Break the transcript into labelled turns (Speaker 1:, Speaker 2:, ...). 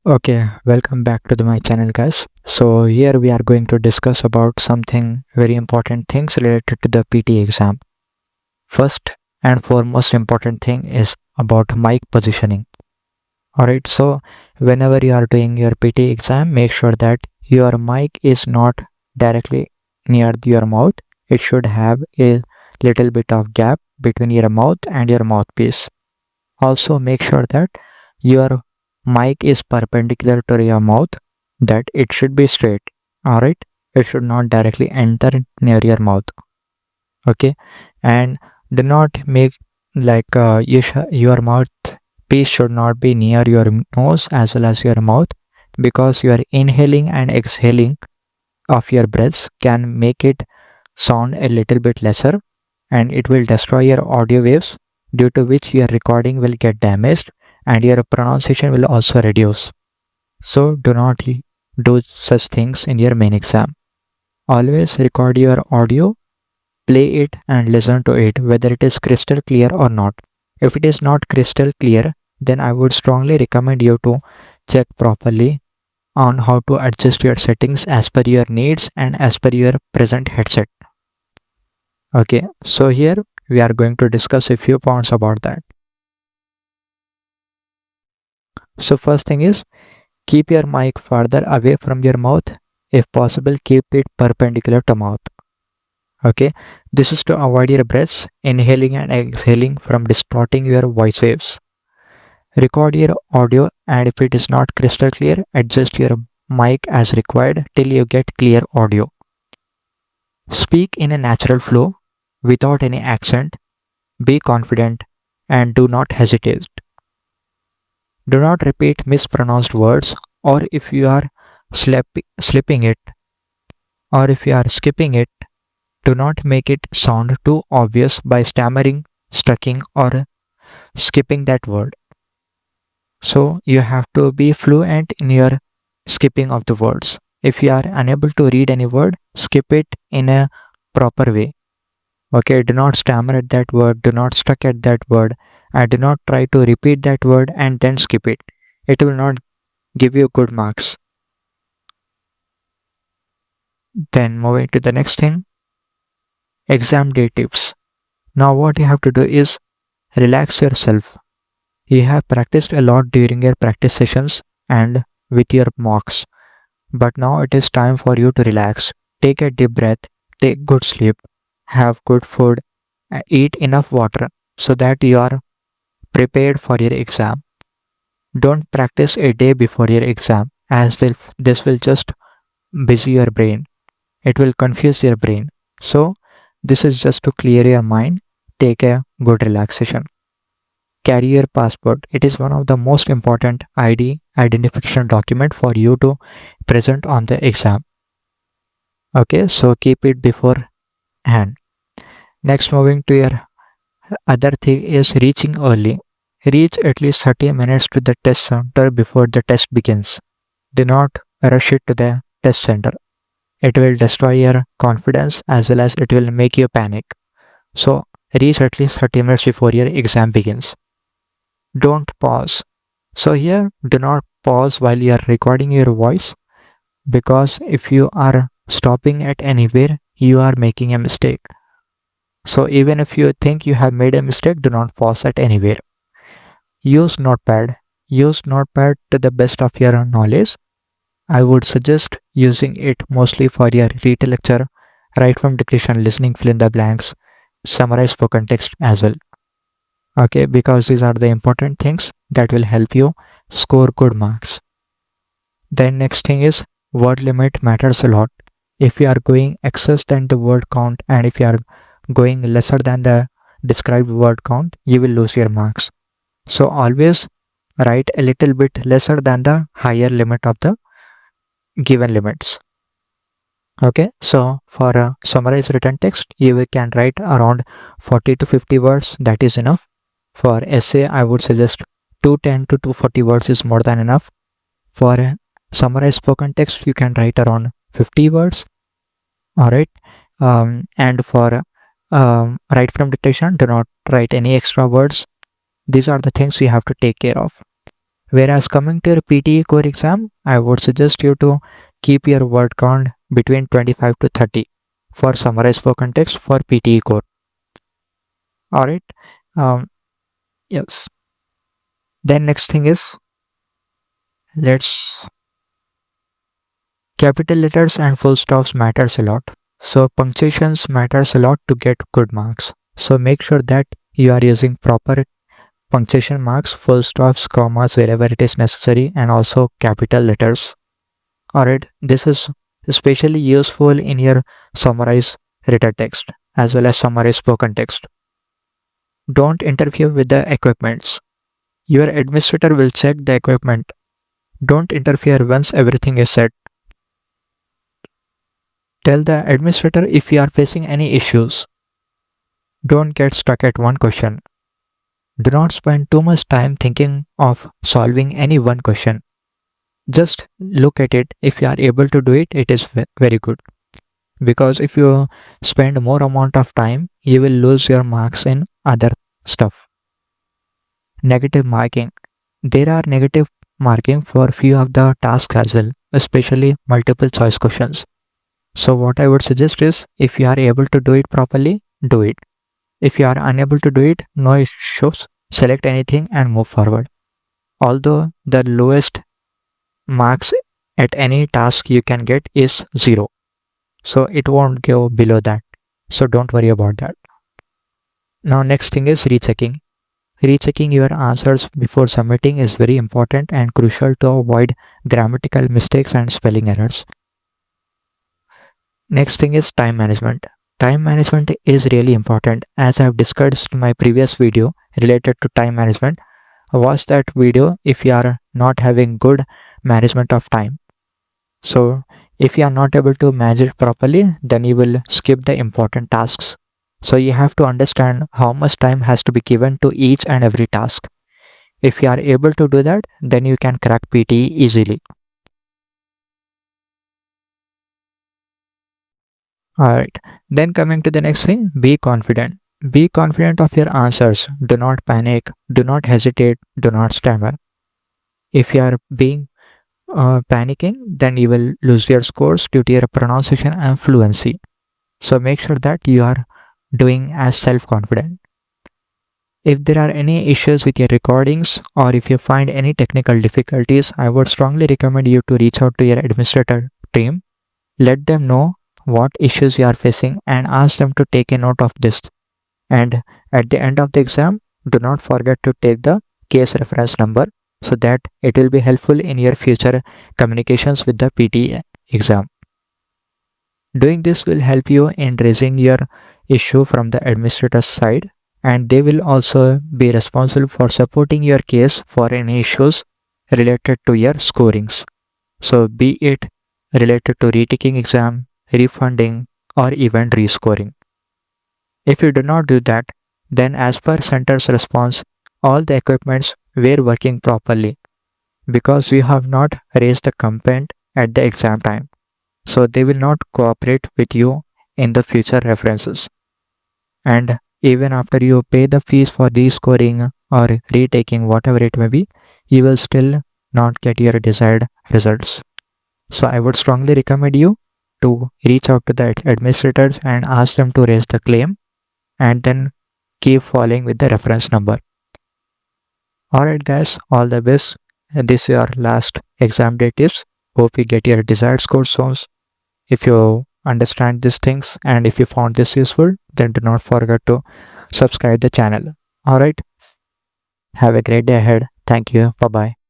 Speaker 1: Okay, welcome back to my channel, guys. So here we are going to discuss about something very important things related to the PT exam. First and foremost important thing is about mic positioning. Alright, so whenever you are doing your PT exam, make sure that your mic is not directly near your mouth. It should have a little bit of gap between your mouth and your mouthpiece. Also make sure that your mic is perpendicular to your mouth, that it should be straight. All right, it should not directly enter near your mouth. Okay, and do not make like your mouth piece should not be near your nose as well as your mouth, because your inhaling and exhaling of your breaths can make it sound a little bit lesser, and it will destroy your audio waves, due to which your recording will get damaged and your pronunciation will also reduce. So do not do such things in your main exam. Always record your audio, play it and listen to it whether it is crystal clear or not. If it is not crystal clear, then I would strongly recommend you to check properly on how to adjust your settings as per your needs and as per your present headset. Okay, so here we are going to discuss a few points about that. So first thing is, keep your mic farther away from your mouth. If possible, keep it perpendicular to mouth. Okay, this is to avoid your breaths, inhaling and exhaling from distorting your voice waves. Record your audio, and if it is not crystal clear, adjust your mic as required till you get clear audio. Speak in a natural flow without any accent. Be confident and do not hesitate. Do not repeat mispronounced words, or if you are slipping it, or if you are skipping it, do not make it sound too obvious by stammering, stucking, or skipping that word. So you have to be fluent in your skipping of the words. If you are unable to read any word, skip it in a proper way. Okay, do not stammer at that word, do not stuck at that word, and do not try to repeat that word and then skip it. It will not give you good marks. Then moving to the next thing, exam day tips. Now what you have to do is relax yourself. You have practiced a lot during your practice sessions and with your mocks, but now it is time for you to relax. Take a deep breath, take good sleep, have good food, eat enough water so that you are prepared for your exam. Don't practice a day before your exam, as this will just busy your brain. It will confuse your brain. So, this is just to clear your mind. Take a good relaxation. Carry your passport. It is one of the most important ID identification document for you to present on the exam. Okay, so keep it before hand. Next, moving to your other thing is reaching early. Reach at least 30 minutes to the test center before the test begins. Do not rush it to the test center. It will destroy your confidence as well as it will make you panic. So, reach at least 30 minutes before your exam begins. Don't pause. So, here, do not pause while you are recording your voice, because if you are stopping at anywhere, you are making a mistake. So, even if you think you have made a mistake, do not pause at anywhere. Use Notepad. Use Notepad to the best of your knowledge. I would suggest using it mostly for your retail lecture, write from dictation, listening, fill in the blanks, summarize spoken text as well. Okay, because these are the important things that will help you score good marks. Then next thing is, word limit matters a lot. If you are going excess than the word count, and if you are going lesser than the described word count, you will lose your marks. So always write a little bit lesser than the higher limit of the given limits. Okay, so for a summarized written text, you can write around 40 to 50 words. That is enough. For essay, I would suggest 210 to 240 words is more than enough. For a summarized spoken text, you can write around 50 words. All right. And for write from dictation, do not write any extra words. These are the things you have to take care of. Whereas coming to your PTE core exam, I would suggest you to keep your word count between 25 to 30 for summarized spoken text for PTE core. Alright. Um, yes. Then next thing is, let's capital letters and full stops matters a lot. So punctuations matters a lot to get good marks. So make sure that you are using proper punctuation marks, full stops, commas wherever it is necessary, and also capital letters. Alright, this is especially useful in your summarized written text as well as summarized spoken text. Don't interfere with the equipments. Your administrator will check the equipment. Don't interfere once everything is set. Tell the administrator if you are facing any issues. Don't get stuck at one question. Do not spend too much time thinking of solving any one question. Just look at it. If you are able to do it, it is very good. Because if you spend more amount of time, you will lose your marks in other stuff. Negative marking. There are negative marking for few of the tasks as well, especially multiple choice questions. So what I would suggest is, if you are able to do it properly, do it. If you are unable to do it, no issues. Select anything and move forward. Although the lowest marks at any task you can get is 0. So it won't go below that. So don't worry about that. Now next thing is rechecking. Rechecking your answers before submitting is very important and crucial to avoid grammatical mistakes and spelling errors. Next thing is time management. Time management is really important. As I have discussed in my previous video related to time management, watch that video if you are not having good management of time. So if you are not able to manage it properly, then you will skip the important tasks. So you have to understand how much time has to be given to each and every task. If you are able to do that, then you can crack PTE easily. Alright, then coming to the next thing, be confident. Be confident of your answers. Do not panic, do not hesitate, do not stammer. If you are being panicking, then you will lose your scores due to your pronunciation and fluency. So make sure that you are doing as self-confident. If there are any issues with your recordings or if you find any technical difficulties, I would strongly recommend you to reach out to your administrator team. Let them know what issues you are facing and ask them to take a note of this. And at the end of the exam, do not forget to take the case reference number so that it will be helpful in your future communications with the PTE exam. Doing this will help you in raising your issue from the administrator's side, and they will also be responsible for supporting your case for any issues related to your scorings. So be it related to retaking exam, refunding, or even rescoring. If you do not do that, then as per center's response, all the equipments were working properly because you have not raised the complaint at the exam time. So they will not cooperate with you in the future references. And even after you pay the fees for rescoring or retaking, whatever it may be, you will still not get your desired results. So I would strongly recommend you to reach out to the administrators and ask them to raise the claim and then keep following with the reference number. Alright guys, all the best. This is your last exam day tips. Hope you get your desired score soon. If you understand these things and if you found this useful, then do not forget to subscribe the channel. Alright, have a great day ahead. Thank you. Bye bye.